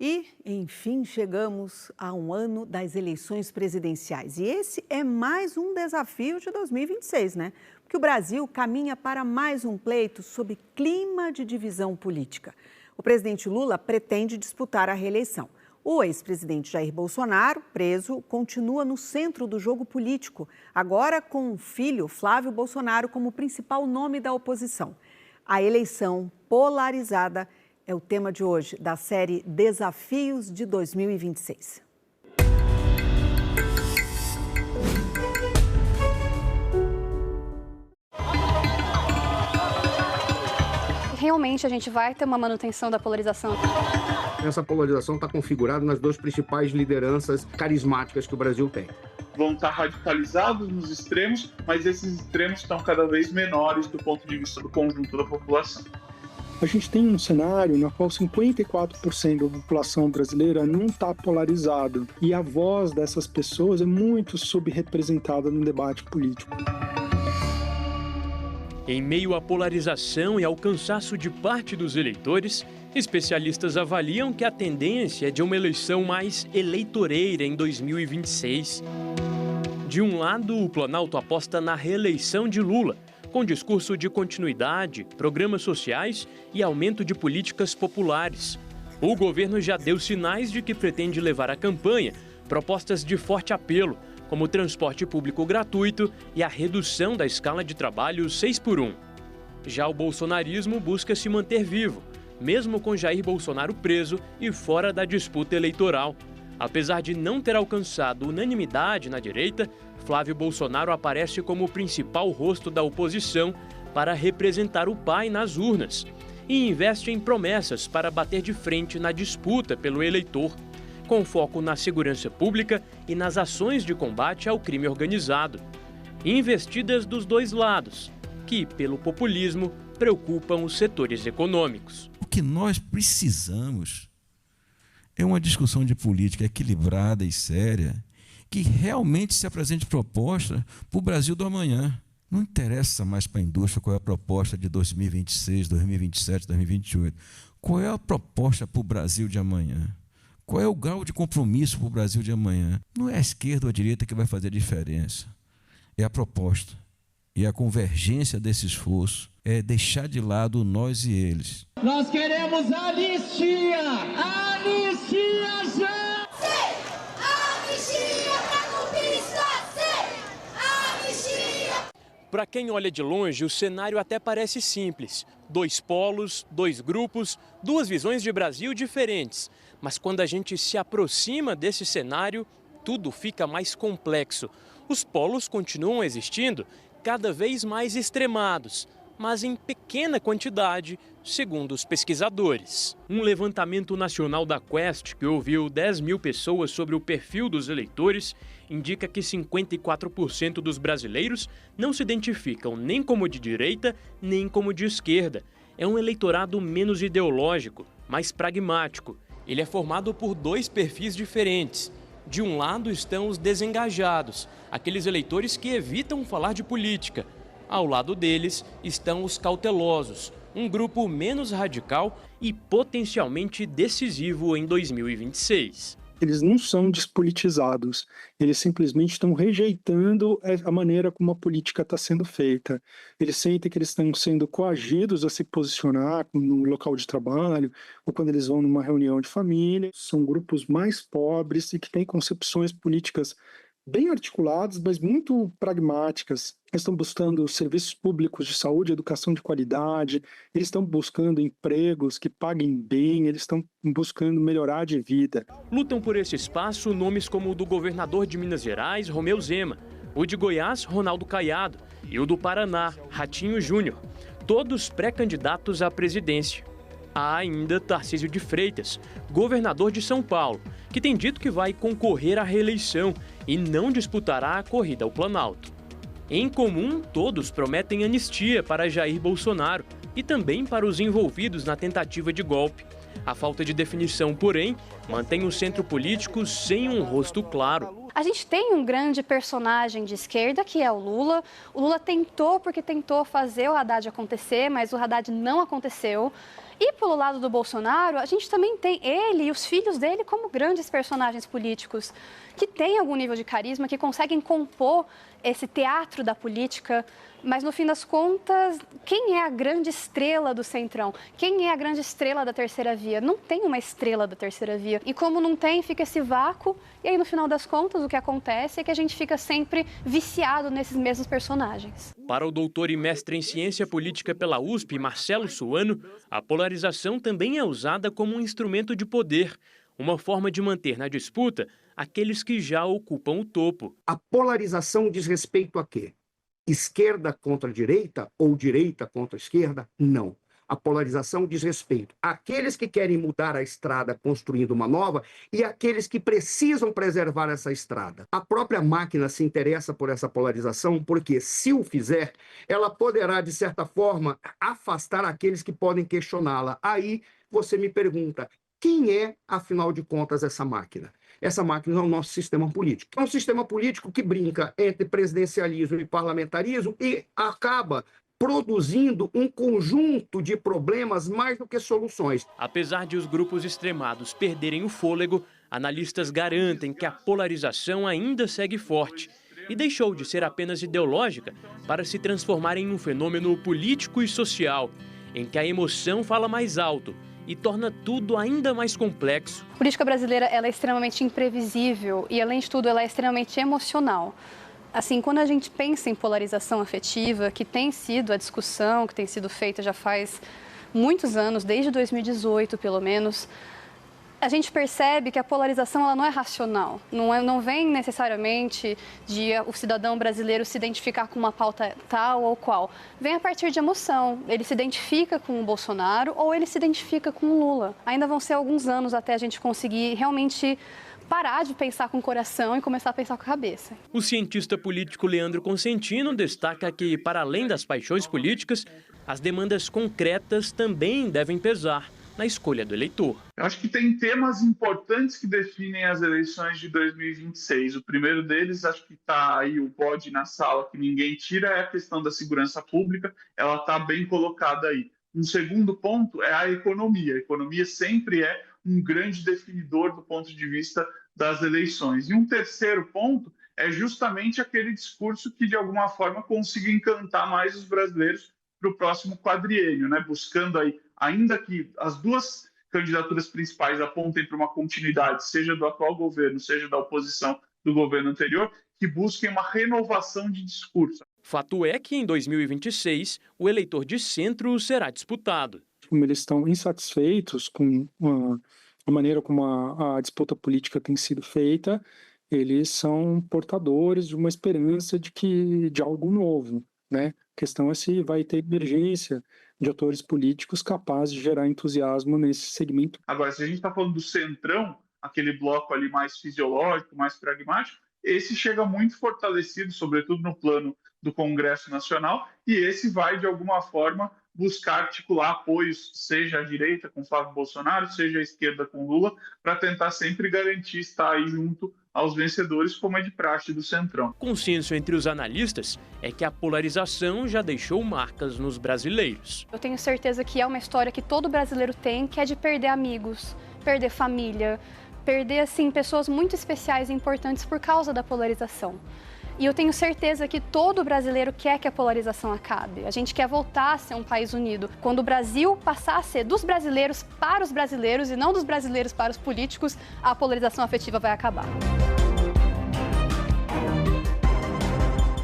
E, enfim, chegamos a um ano das eleições presidenciais. E esse é mais um desafio de 2026, né? Porque o Brasil caminha para mais um pleito sob clima de divisão política. O presidente Lula pretende disputar a reeleição. O ex-presidente Jair Bolsonaro, preso, continua no centro do jogo político, agora com o filho, Flávio Bolsonaro, como principal nome da oposição. A eleição polarizada é o tema de hoje da série Desafios de 2026. Realmente a gente vai ter uma manutenção da polarização. Essa polarização está configurada nas duas principais lideranças carismáticas que o Brasil tem. Vão estar radicalizados nos extremos, mas esses extremos estão cada vez menores do ponto de vista do conjunto da população. A gente tem um cenário no qual 54% da população brasileira não está polarizado e a voz dessas pessoas é muito subrepresentada no debate político. Em meio à polarização e ao cansaço de parte dos eleitores, especialistas avaliam que a tendência é de uma eleição mais eleitoreira em 2026. De um lado, o Planalto aposta na reeleição de Lula, com discurso de continuidade, programas sociais e aumento de políticas populares. O governo já deu sinais de que pretende levar à campanha propostas de forte apelo, como o transporte público gratuito e a redução da escala de trabalho 6x1. Já o bolsonarismo busca se manter vivo, mesmo com Jair Bolsonaro preso e fora da disputa eleitoral. Apesar de não ter alcançado unanimidade na direita, Flávio Bolsonaro aparece como o principal rosto da oposição para representar o pai nas urnas e investe em promessas para bater de frente na disputa pelo eleitor, com foco na segurança pública e nas ações de combate ao crime organizado. Investidas dos dois lados, que, pelo populismo, preocupam os setores econômicos. O que nós precisamos é uma discussão de política equilibrada e séria, que realmente se apresente proposta para o Brasil do amanhã. Não interessa mais para a indústria qual é a proposta de 2026, 2027, 2028. Qual é a proposta para o Brasil de amanhã? Qual é o grau de compromisso para o Brasil de amanhã? Não é a esquerda ou a direita que vai fazer a diferença. É a proposta. E a convergência desse esforço é deixar de lado nós e eles. Nós queremos anistia! Anistia já! Sim! Anistia para golpista! Sim! Anistia! Para quem olha de longe, o cenário até parece simples. Dois polos, dois grupos, duas visões de Brasil diferentes. Mas quando a gente se aproxima desse cenário, tudo fica mais complexo. Os polos continuam existindo, cada vez mais extremados, mas em pequena quantidade, segundo os pesquisadores. Um levantamento nacional da Quest, que ouviu 10 mil pessoas sobre o perfil dos eleitores, indica que 54% dos brasileiros não se identificam nem como de direita, nem como de esquerda. É um eleitorado menos ideológico, mais pragmático. Ele é formado por dois perfis diferentes. De um lado estão os desengajados, aqueles eleitores que evitam falar de política. Ao lado deles estão os cautelosos, um grupo menos radical e potencialmente decisivo em 2026. Eles não são despolitizados, eles simplesmente estão rejeitando a maneira como a política está sendo feita. Eles sentem que eles estão sendo coagidos a se posicionar no local de trabalho ou quando eles vão numa reunião de família. São grupos mais pobres e que têm concepções políticas bem articuladas, mas muito pragmáticas. Eles estão buscando serviços públicos de saúde, educação de qualidade, eles estão buscando empregos que paguem bem, eles estão buscando melhorar de vida. Lutam por esse espaço nomes como o do governador de Minas Gerais, Romeu Zema, o de Goiás, Ronaldo Caiado, e o do Paraná, Ratinho Júnior, todos pré-candidatos à presidência. Há ainda Tarcísio de Freitas, governador de São Paulo, que tem dito que vai concorrer à reeleição e não disputará a corrida ao Planalto. Em comum, todos prometem anistia para Jair Bolsonaro e também para os envolvidos na tentativa de golpe. A falta de definição, porém, mantém o centro político sem um rosto claro. A gente tem um grande personagem de esquerda, que é o Lula. O Lula tentou fazer o Haddad acontecer, mas o Haddad não aconteceu. E pelo lado do Bolsonaro, a gente também tem ele e os filhos dele como grandes personagens políticos, que têm algum nível de carisma, que conseguem compor esse teatro da política, mas no fim das contas, quem é a grande estrela do Centrão? Quem é a grande estrela da terceira via? Não tem uma estrela da terceira via. E como não tem, fica esse vácuo, e aí no final das contas o que acontece é que a gente fica sempre viciado nesses mesmos personagens. Para o doutor e mestre em ciência política pela USP, Marcelo Suano, a polarização também é usada como um instrumento de poder, uma forma de manter na disputa aqueles que já ocupam o topo. A polarização diz respeito a quê? Esquerda contra direita ou direita contra esquerda? Não. A polarização diz respeito àqueles que querem mudar a estrada construindo uma nova e àqueles que precisam preservar essa estrada. A própria máquina se interessa por essa polarização porque, se o fizer, ela poderá, de certa forma, afastar aqueles que podem questioná-la. Aí você me pergunta, quem é, afinal de contas, essa máquina? Essa máquina é o nosso sistema político. É um sistema político que brinca entre presidencialismo e parlamentarismo e acaba produzindo um conjunto de problemas mais do que soluções. Apesar de os grupos extremados perderem o fôlego, analistas garantem que a polarização ainda segue forte e deixou de ser apenas ideológica para se transformar em um fenômeno político e social, em que a emoção fala mais alto e torna tudo ainda mais complexo. A política brasileira ela é extremamente imprevisível e, além de tudo, ela é extremamente emocional. Assim, quando a gente pensa em polarização afetiva, que tem sido a discussão que tem sido feita já faz muitos anos, desde 2018 pelo menos, a gente percebe que a polarização ela não é racional, não vem necessariamente de o cidadão brasileiro se identificar com uma pauta tal ou qual. Vem a partir de emoção, ele se identifica com o Bolsonaro ou ele se identifica com o Lula. Ainda vão ser alguns anos até a gente conseguir realmente parar de pensar com o coração e começar a pensar com a cabeça. O cientista político Leandro Consentino destaca que, para além das paixões políticas, as demandas concretas também devem pesar na escolha do eleitor. Eu acho que tem temas importantes que definem as eleições de 2026. O primeiro deles, acho que está aí o bode na sala que ninguém tira, é a questão da segurança pública. Ela está bem colocada aí. Um segundo ponto é a economia. A economia sempre é um grande definidor do ponto de vista das eleições. E um terceiro ponto é justamente aquele discurso que, de alguma forma, consiga encantar mais os brasileiros para o próximo quadriênio, né? Buscando aí, ainda que as duas candidaturas principais apontem para uma continuidade, seja do atual governo, seja da oposição do governo anterior, que busquem uma renovação de discurso. Fato é que, em 2026, o eleitor de centro será disputado. Como eles estão insatisfeitos com a maneira como a disputa política tem sido feita, eles são portadores de uma esperança de algo novo, né? A questão é se vai ter emergência de atores políticos capazes de gerar entusiasmo nesse segmento. Agora, se a gente está falando do centrão, aquele bloco ali mais fisiológico, mais pragmático, esse chega muito fortalecido, sobretudo no plano do Congresso Nacional, e esse vai, de alguma forma, buscar articular apoios, seja à direita com Flávio Bolsonaro, seja à esquerda com Lula, para tentar sempre garantir estar aí junto aos vencedores, como é de praxe do Centrão. O consenso entre os analistas é que a polarização já deixou marcas nos brasileiros. Eu tenho certeza que é uma história que todo brasileiro tem, que é de perder amigos, perder família, perder assim, pessoas muito especiais e importantes por causa da polarização. E eu tenho certeza que todo brasileiro quer que a polarização acabe. A gente quer voltar a ser um país unido. Quando o Brasil passar a ser dos brasileiros para os brasileiros e não dos brasileiros para os políticos, a polarização afetiva vai acabar.